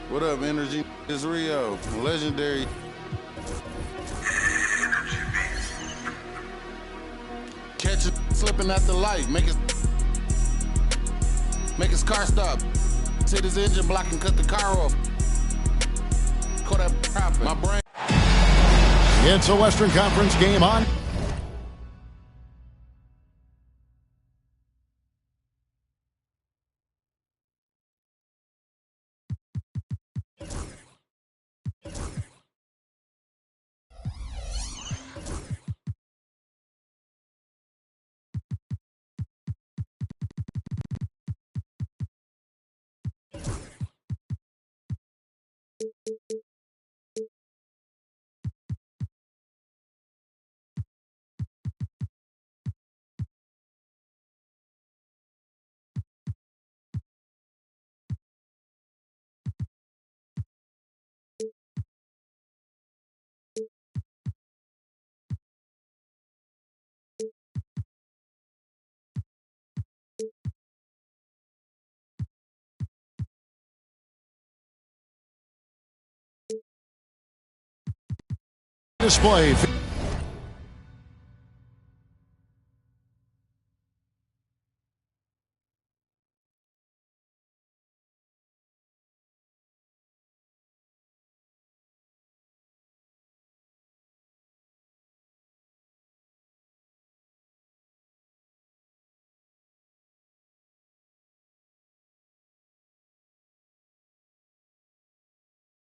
What up, Energy? It's Rio, legendary. Catch it slipping at the light, make his car stop. Hit his engine block and cut the car off. Caught that profit. My brain. It's a Western Conference game on. Display.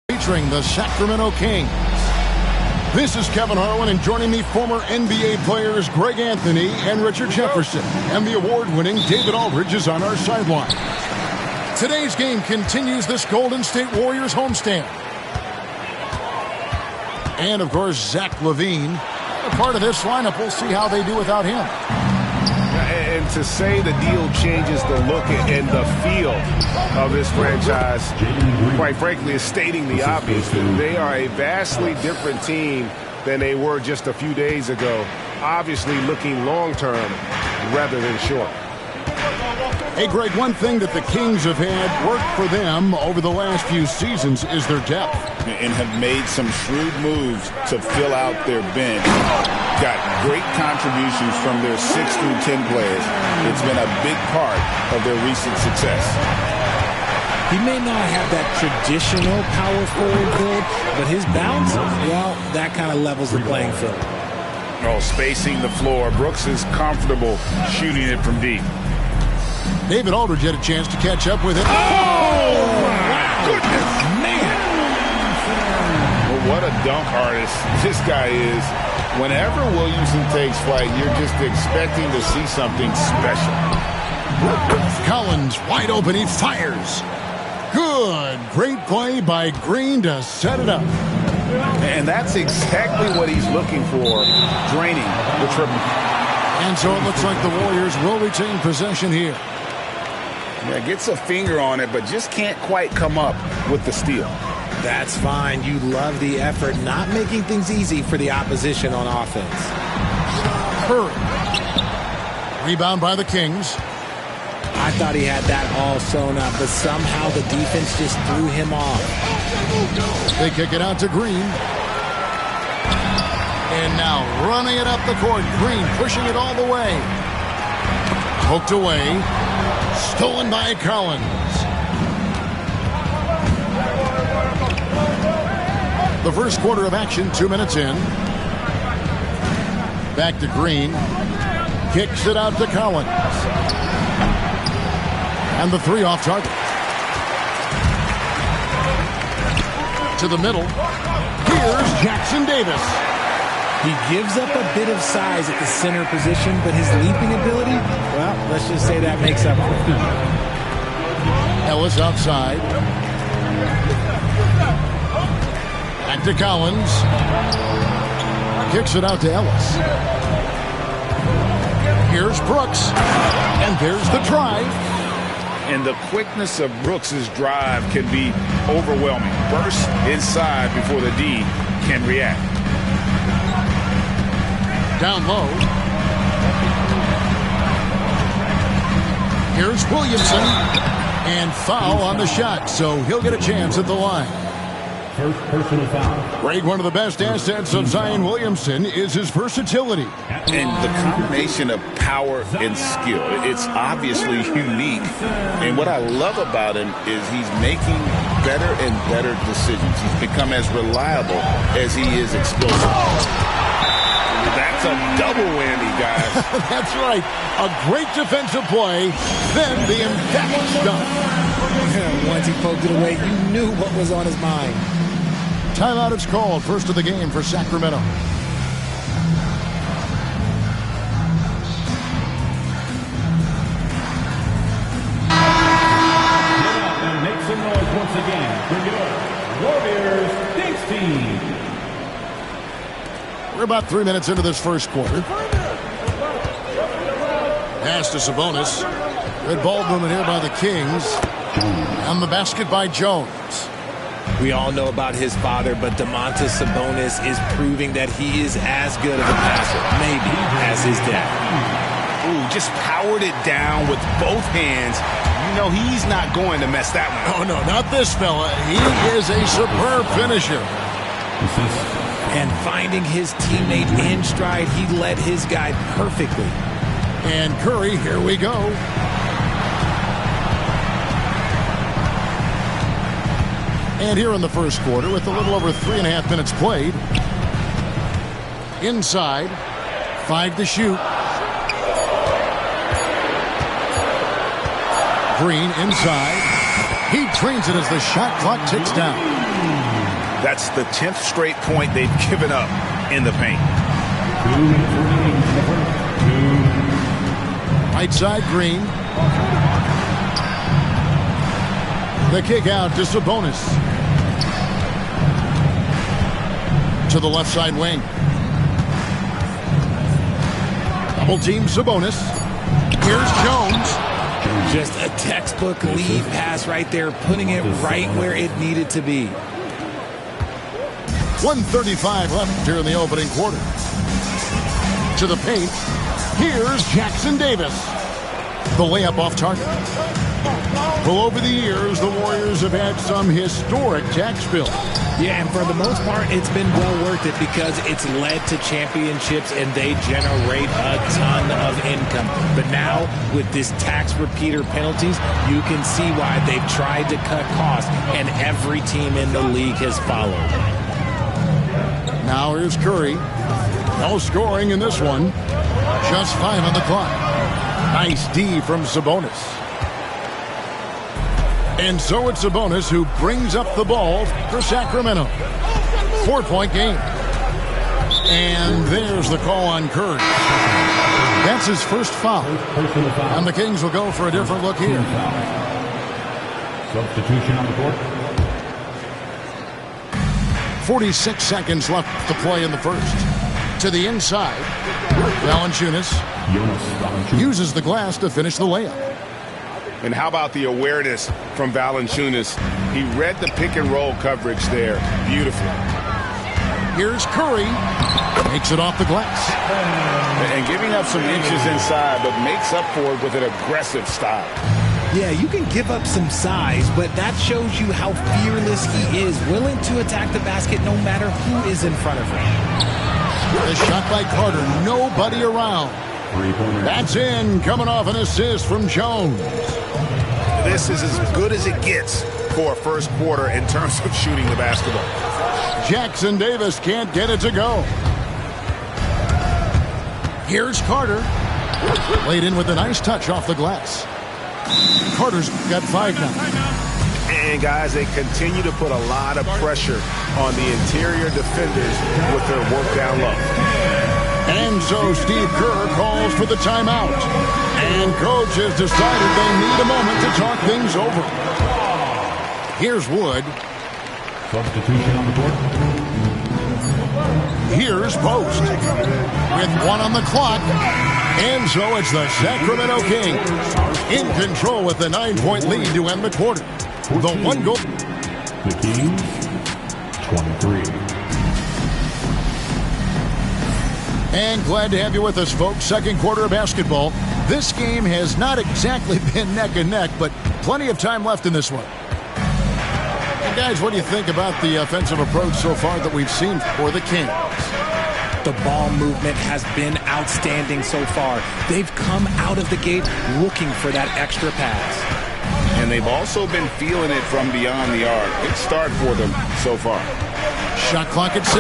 Featuring the Sacramento Kings. This is Kevin Harlan, and joining me, former NBA players Greg Anthony and Richard Jefferson. And the award-winning David Aldridge is on our sideline. Today's game continues this Golden State Warriors homestand. And, of course, Zach LaVine, a part of this lineup. We'll see how they do without him. And to say the deal changes the look and the feel of this franchise, quite frankly, is stating the obvious. They are a vastly different team than they were just a few days ago, obviously looking long-term rather than short. Hey, Greg, one thing that the Kings have had work for them over the last few seasons is their depth. And have made some shrewd moves to fill out their bench. Got great contributions from their 6 through 10 players. It's been a big part of their recent success. He may not have that traditional power forward build, but his bounce, well, that kind of levels the playing field. Oh, spacing the floor. Brooks is comfortable shooting it from deep. David Aldridge had a chance to catch up with it. Oh, my goodness. Man. Well, what a dunk artist this guy is. Whenever Williamson takes flight, you're just expecting to see something special. Collins wide open. He fires. Good. Great play by Green to set it up. And that's exactly what he's looking for, draining the triple. And so it looks like the Warriors will retain possession here. Yeah, gets a finger on it, but just can't quite come up with the steal. That's fine. You love the effort, not making things easy for the opposition on offense. Curry. Rebound by the Kings. I thought he had that all sewn up, but somehow the defense just threw him off. They kick it out to Green. And now running it up the court. Green pushing it all the way. Poked away. Stolen by Collins. The first quarter of action, 2 minutes in. Back to Green. Kicks it out to Collins. And the three off target. To the middle. Here's Jackson Davis. He gives up a bit of size at the center position, but his leaping ability, well, let's just say that makes up for it. Ellis outside. Back to Collins. Kicks it out to Ellis. Here's Brooks. And there's the drive. And the quickness of Brooks' drive can be overwhelming. Burst inside before the D can react. Down low. Here's Williamson. And foul on the shot, so he'll get a chance at the line. First personal foul. Greg, one of the best assets of Zion Williamson is his versatility. And the combination of power and skill, it's obviously unique. And what I love about him is he's making better and better decisions. He's become as reliable as he is explosive. That's a double whammy, guys. That's right. A great defensive play, then the emphatic dunk. Once he poked it away, you knew what was on his mind. Timeout is called. First of the game for Sacramento. And make some noise once again. Bring it up. Warriors Thanks Team. We're about 3 minutes into this first quarter. Pass to Sabonis. Good ball movement here by the Kings. And the basket by Jones. We all know about his father, but Domantas Sabonis is proving that he is as good of a passer, maybe, as his dad. Ooh, just powered it down with both hands. You know he's not going to mess that one up. Oh, no, not this fella. He is a superb finisher. And finding his teammate in stride, he led his guy perfectly. And Curry, here we go. And here in the first quarter, with a little over 3.5 minutes played. Inside, 5 to shoot. Green inside. He drains it as the shot clock ticks down. That's the 10th straight point they've given up in the paint. Right side, Green. The kick out to Sabonis. To the left side wing. Double team Sabonis. Here's Jones. Just a textbook lead pass right there, putting it right where it needed to be. 1:35 left here in the opening quarter. To the paint. Here's Jackson Davis. The layup off target. Well, over the years, the Warriors have had some historic tax bills. Yeah, and for the most part, it's been well worth it because it's led to championships and they generate a ton of income. But now, with this tax repeater penalties, you can see why they've tried to cut costs, and every team in the league has followed. Now here's Curry. No scoring in this one. Just 5 on the clock. Nice D from Sabonis. And so it's Sabonis who brings up the ball for Sacramento. 4-point game. And there's the call on Curry. That's his first foul. And the Kings will go for a different look here. Substitution on the court. 46 seconds left to play in the first. To the inside. Valanciunas uses the glass to finish the layup. And how about the awareness from Valanciunas? He read the pick and roll coverage there. Beautiful. Here's Curry. Makes it off the glass. And giving up some inches inside, but makes up for it with an aggressive style. Yeah, you can give up some size, but that shows you how fearless he is, willing to attack the basket no matter who is in front of him. The shot by Carter. Nobody around. That's in, coming off an assist from Jones. This is as good as it gets for a first quarter in terms of shooting the basketball. Jackson Davis can't get it to go. Here's Carter. Laid in with a nice touch off the glass. Carter's got 5 now. And, guys, they continue to put a lot of pressure on the interior defenders with their work down low. And so Steve Kerr calls for the timeout. And coach has decided they need a moment to talk things over. Here's Wood. Substitution on the court. Here's Post. With 1 on the clock. And so it's the Sacramento Kings in control with the 9-point lead to end the quarter. The 1 goal. The Kings, 23. And glad to have you with us, folks. Second quarter of basketball. This game has not exactly been neck and neck, but plenty of time left in this one. And guys, what do you think about the offensive approach so far that we've seen for the Kings? The ball movement has been outstanding so far. They've come out of the gate looking for that extra pass. And they've also been feeling it from beyond the arc. Good start for them so far. Shot clock at 6.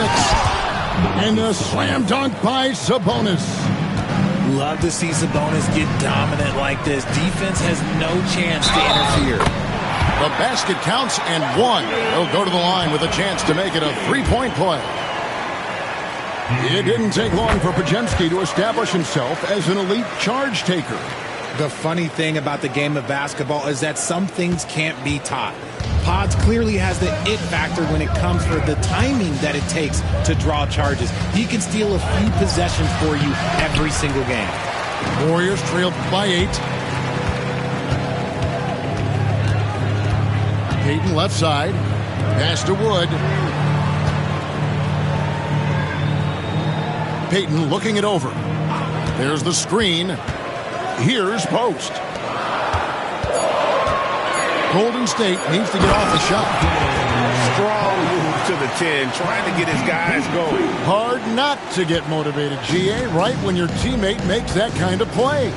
And a slam dunk by Sabonis. Love to see Sabonis get dominant like this. Defense has no chance to interfere. The basket counts and 1. He'll go to the line with a chance to make it a 3-point play. It didn't take long for Podziemski to establish himself as an elite charge taker. The funny thing about the game of basketball is that some things can't be taught. Pods clearly has the it factor when it comes for the timing that it takes to draw charges. He can steal a few possessions for you every single game. Warriors trailed by 8. Payton left side. Pass to Wood. Payton looking it over. There's the screen. Here's Post. Golden State needs to get off the shot. Strong move to the 10, trying to get his guys going. Hard not to get motivated, GA, right when your teammate makes that kind of play.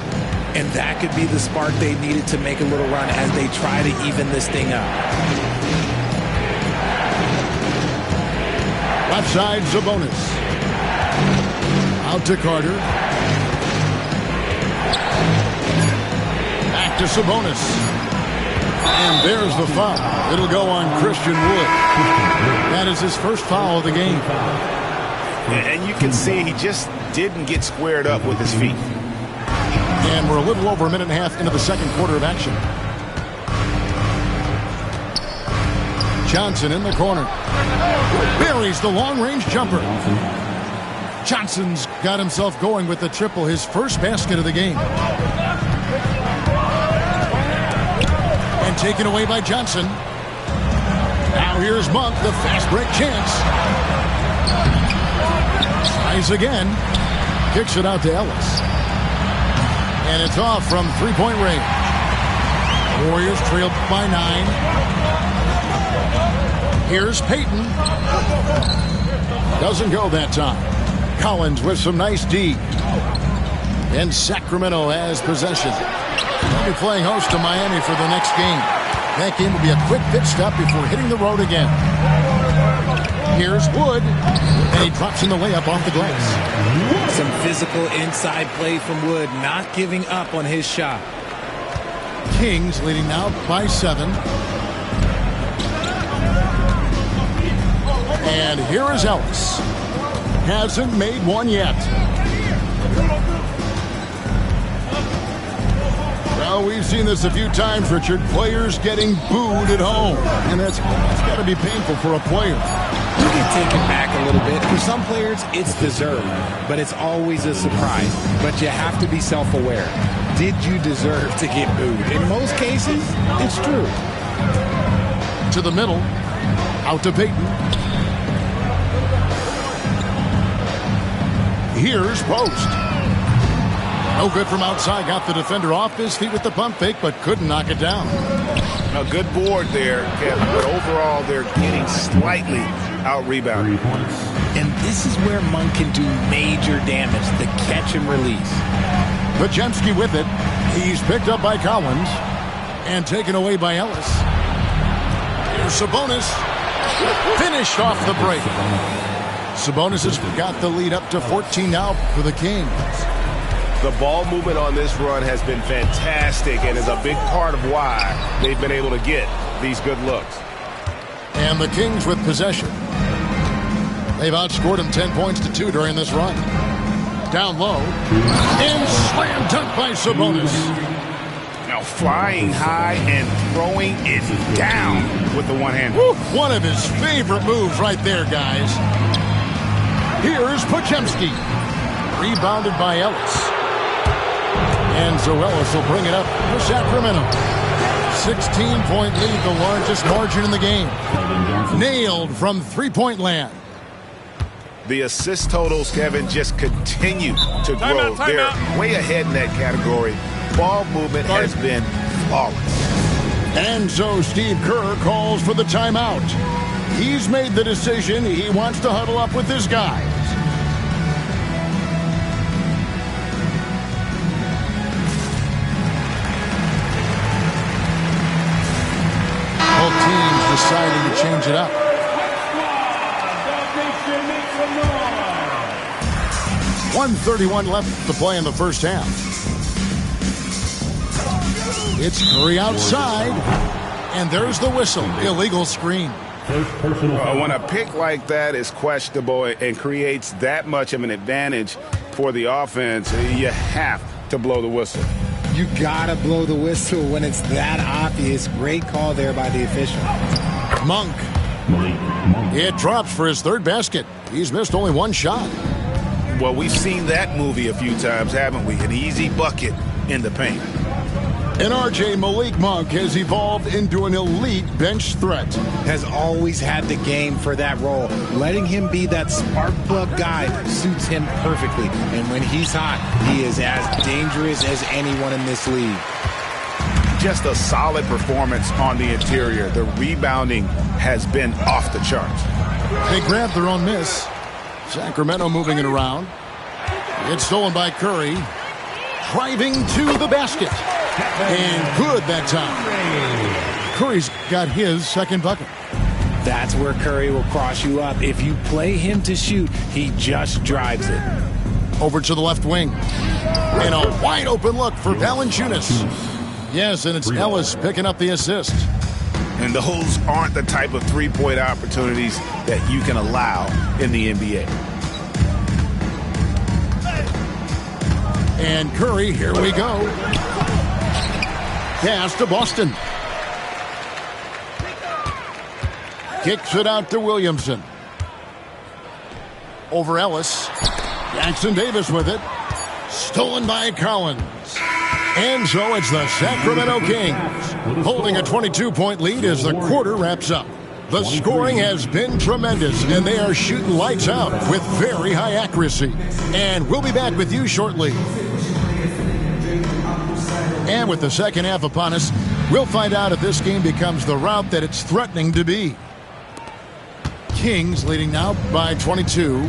And that could be the spark they needed to make a little run as they try to even this thing up. Left side, Sabonis. Out to Carter. Back to Sabonis. And there's the foul. It'll go on Christian Wood. That is his first foul of the game. And you can see he just didn't get squared up with his feet. And we're a little over a minute and a half into the second quarter of action. Johnson in the corner. Buries the long-range jumper. Johnson's got himself going with the triple, his first basket of the game. And taken away by Johnson. Now here's Monk, the fast break chance. Tries again. Kicks it out to Ellis. And it's off from three-point range. Warriors trailed by 9. Here's Payton. Doesn't go that time. Collins with some nice D. And Sacramento has possession. They'll be playing host to Miami for the next game. That game will be a quick pit stop before hitting the road again. Here's Wood. And he drops in the layup off the glass. Some physical inside play from Wood, not giving up on his shot. Kings leading now by 7. And here is Ellis. Hasn't made one yet. Well, we've seen this a few times, Richard. Players getting booed at home. And that's got to be painful for a player. You can take it back a little bit. For some players, it's deserved, but it's always a surprise. But you have to be self-aware. Did you deserve to get booed? In most cases, it's true. To the middle. Out to Payton. Here's Post. No good from outside. Got the defender off his feet with the pump fake, but couldn't knock it down. A good board there, Kevin, but overall they're getting slightly out-rebounded. And this is where Monk can do major damage, the catch and release. Podziemski with it. He's picked up by Collins and taken away by Ellis. Here's Sabonis. Finished off the break. Sabonis has got the lead up to 14 now for the Kings. The ball movement on this run has been fantastic and is a big part of why they've been able to get these good looks. And the Kings with possession. They've outscored them 10 points to 2 during this run. Down low. And slam dunk by Sabonis. Now flying high and throwing it down with the one-hand. One of his favorite moves right there, guys. Here's Podziemski. Rebounded by Ellis. And so Ellis will bring it up for Sacramento. 16-point lead, the largest margin in the game. Nailed from three-point land. The assist totals, Kevin, just continue to grow. They're way ahead in that category. Ball movement has been flawless. And so Steve Kerr calls for the timeout. He's made the decision. He wants to huddle up with his guys. Both teams deciding to change it up. 1:31 left to play in the first half. It's Curry outside, and there's the whistle. Illegal screen. When a pick like that is questionable and creates that much of an advantage for the offense, you have to blow the whistle. You gotta blow the whistle when it's that obvious. Great call there by the official. Monk. It drops for his third basket. He's missed only one shot. Well, we've seen that movie a few times, haven't we? An easy bucket in the paint. And RJ Malik Monk has evolved into an elite bench threat. Has always had the game for that role. Letting him be that spark plug guy suits him perfectly. And when he's hot, he is as dangerous as anyone in this league. Just a solid performance on the interior. The rebounding has been off the charts. They grabbed their own miss. Sacramento moving it around. It's stolen by Curry. Driving to the basket. And good that time. Curry's got his second bucket. That's where Curry will cross you up. If you play him to shoot, he just drives it. Over to the left wing. And a wide open look for Valanciunas. Yes, and it's Ellis picking up the assist. And those aren't the type of three-point opportunities that you can allow in the NBA. And Curry, here we go. Pass to Boston. Kicks it out to Williamson. Over Ellis. Jackson Davis with it. Stolen by Collins. And so it's the Sacramento Kings holding a 22-point lead as the quarter wraps up. The scoring has been tremendous, and they are shooting lights out with very high accuracy. And we'll be back with you shortly. And with the second half upon us, we'll find out if this game becomes the rout that it's threatening to be. Kings leading now by 22.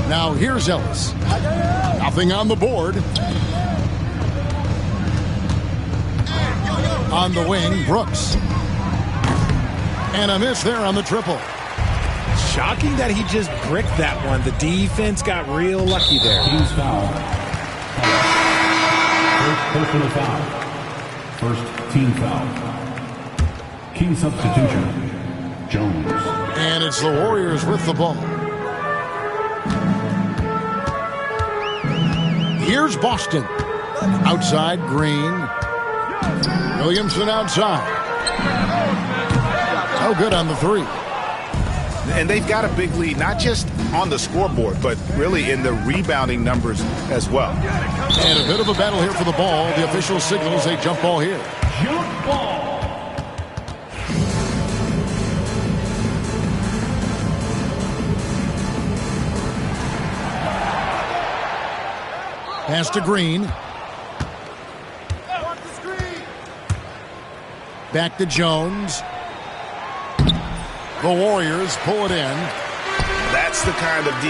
Now here's Ellis. Nothing on the board. On the wing, Brooks. And a miss there on the triple. Shocking that he just bricked that one. The defense got real lucky there. Kings foul. First personal foul. First team foul. King substitution. Jones. And it's the Warriors with the ball. Here's Boston. Outside, Green. Williamson outside. Oh, good on the three. And they've got a big lead, not just on the scoreboard, but really in the rebounding numbers as well. And a bit of a battle here for the ball. The official signals a jump ball here. Jump ball. Pass to Green. Back to Jones. The Warriors pull it in. That's the kind of D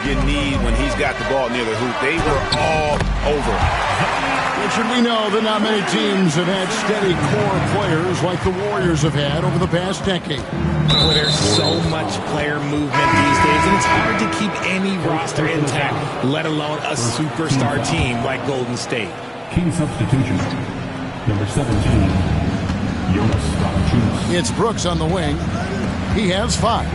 you need when he's got the ball near the hoop. They were all over. Richard, we know that not many teams have had steady core players like the Warriors have had over the past decade. Well, there's so much player movement these days, and it's hard to keep any roster intact, let alone a superstar team like Golden State. King substitution. Number 17. Jonas Valanciunas. It's Brooks on the wing. He has 5.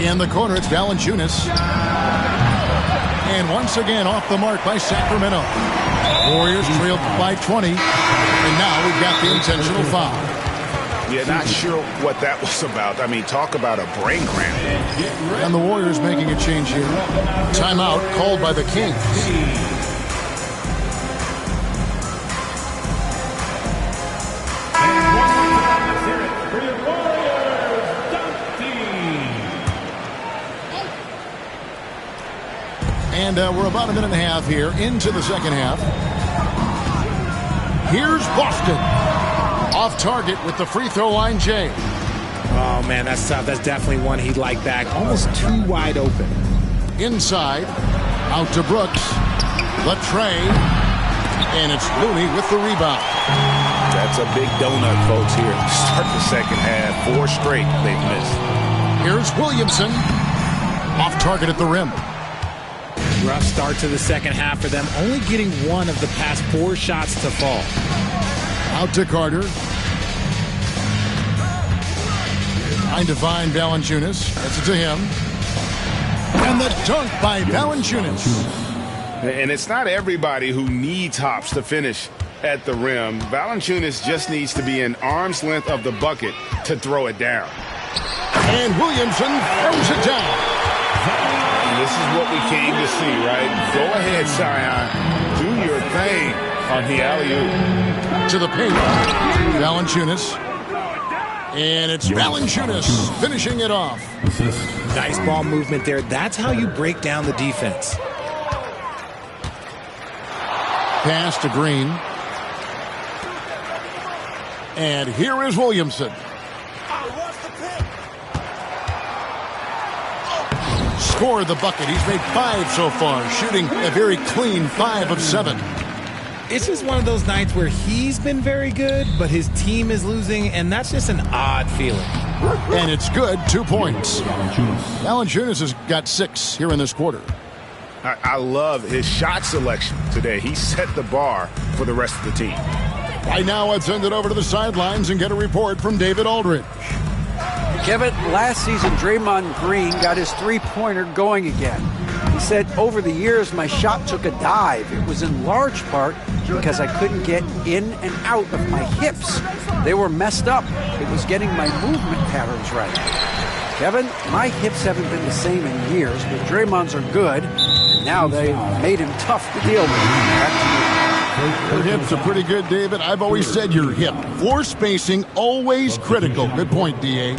In the corner, it's Valanciunas. And once again, off the mark by Sacramento. Warriors trailed by 20. And now we've got the intentional foul. Yeah, not sure what that was about. I mean, talk about a brain cramp. And the Warriors making a change here. Timeout called by the Kings. And we're about a minute and a half here into the second half. Here's Boston. Off target with the free throw line, Jay. Oh, man, that's tough. That's definitely one he'd like back. Almost too wide open. Inside. Out to Brooks. Latrey. And it's Looney with the rebound. That's a big donut, folks, here. Start the second half. 4 straight they've missed. Here's Williamson. Off target at the rim. Rough start to the second half for them. Only getting 1 of the past 4 shots to fall. Out to Carter. Trying to find Valanciunas. Gets it to him. And the dunk by Valanciunas. And it's not everybody who needs hops to finish at the rim. Valanciunas just needs to be an arm's length of the bucket to throw it down. And Williamson throws it down. And this is what we came to see, right? Go ahead, Zion. Do your thing on the alley-oop. To the paint. Valanciunas. And it's Valanciunas finishing it off. Nice ball movement there. That's how you break down the defense. Pass to Green. And here is Williamson. Scored the bucket. He's made 5 so far, shooting a very clean 5 of 7. It's just one of those nights where he's been very good, but his team is losing, and that's just an odd feeling. And it's good, 2 points. Valanciunas has got 6 here in this quarter. I love his shot selection today. He set the bar for the rest of the team. Right now, let's send it over to the sidelines and get a report from David Aldridge. Kevin, last season, Draymond Green got his three-pointer going again. He said, over the years, my shot took a dive. It was in large part because I couldn't get in and out of my hips. They were messed up. It was getting my movement patterns right. Kevin, my hips haven't been the same in years, but Draymond's are good. And now they made him tough to deal with. Your hips are pretty good, David. I've always said your hip. Floor spacing, always critical. Good point, D.A.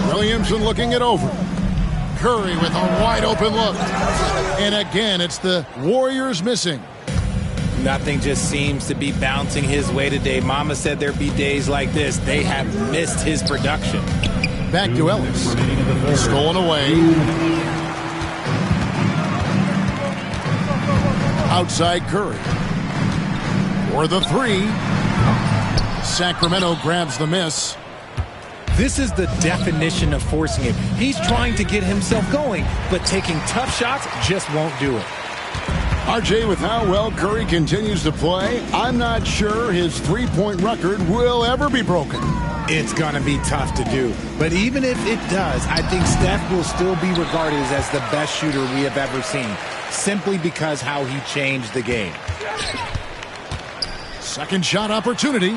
Williamson looking it over. Curry with a wide open look. And again, it's the Warriors missing. Nothing just seems to be bouncing his way today. Mama said there'd be days like this. They have missed his production. Back to Ellis. Stolen away. Outside Curry. For the 3. Sacramento grabs the miss. This is the definition of forcing it. He's trying to get himself going, but taking tough shots just won't do it. RJ, with how well Curry continues to play, I'm not sure his three-point record will ever be broken. It's going to be tough to do. But even if it does, I think Steph will still be regarded as the best shooter we have ever seen, simply because how he changed the game. Second shot opportunity.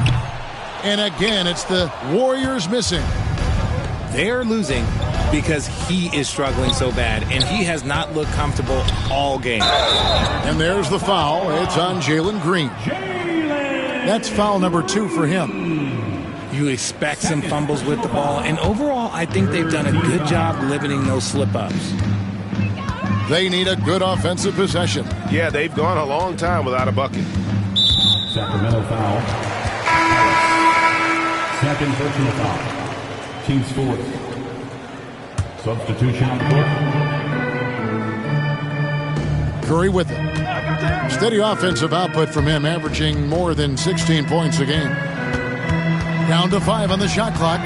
And again, it's the Warriors missing. They're losing because he is struggling so bad, and he has not looked comfortable all game. And there's the foul. It's on Jalen Green. That's foul number 2 for him. You expect some fumbles with the ball, and overall, I think they've done a good job limiting those slip-ups. They need a good offensive possession. Yeah, they've gone a long time without a bucket. Sacramento foul. Second personal foul. Team's fourth. Substitution on the court. Curry with it. Steady offensive output from him, averaging more than 16 points a game. Down to 5 on the shot clock.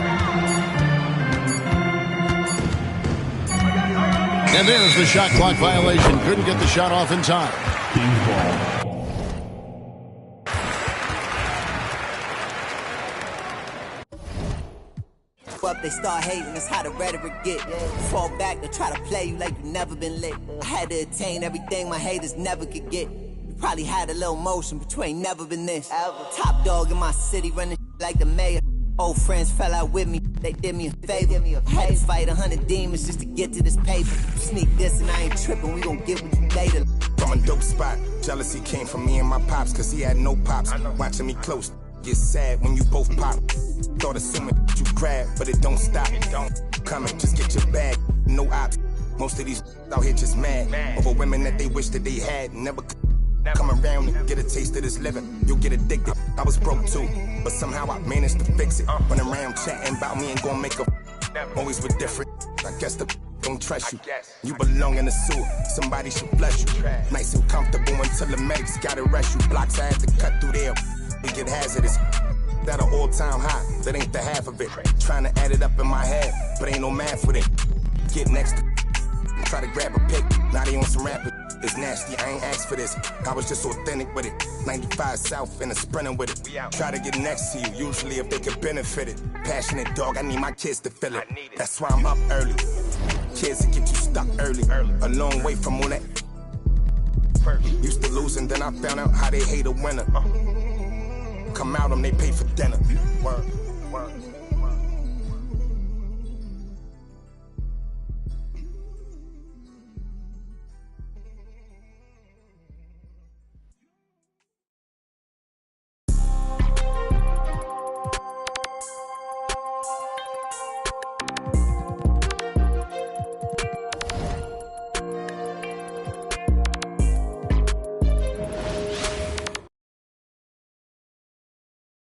And there's the shot clock violation. Couldn't get the shot off in time. Team's ball. Up, they start hating, that's how the rhetoric get. Fall back, they try to play you like you never been lit. I had to attain everything my haters never could get. You probably had a little motion, but you ain't never been this. Top dog in my city, running like the mayor. Old friends fell out with me, they did me a favor. I had to fight 100 demons just to get to this paper. You sneak this and I ain't tripping, we gon' get what you later. From a dope spot, jealousy came from me and my pops, cause he had no pops. Watching me close, get sad when you both pop. Thought assuming you grab, but it don't stop. It don't coming, just get your bag. Most of these out here just mad over women that they wish that they had. Never come around and get a taste of this living. You'll get addicted. I was broke too, but somehow I managed to fix it. Run around chatting about me and gon' make a always with different. I guess the don't trust you. You belong in the sewer. Somebody should flush you. Nice and comfortable until the medics gotta rush you. Blocks I had to cut through there. It get hazardous. That an all-time high. That ain't the half of it. Trying to add it up in my head, but ain't no math with it. Get next to try to grab a pic. Now they on some rappers. It's nasty. I ain't asked for this. I was just authentic with it. 95 South and a sprinter with it. Try to get next to you. Usually if they could benefit it. Passionate dog. I need my kids to feel it. That's why I'm up early. Kids that get you stuck early. A long way from all that. Used to lose and then I found out how they hate a winner. Come out them, they pay for dinner. Word.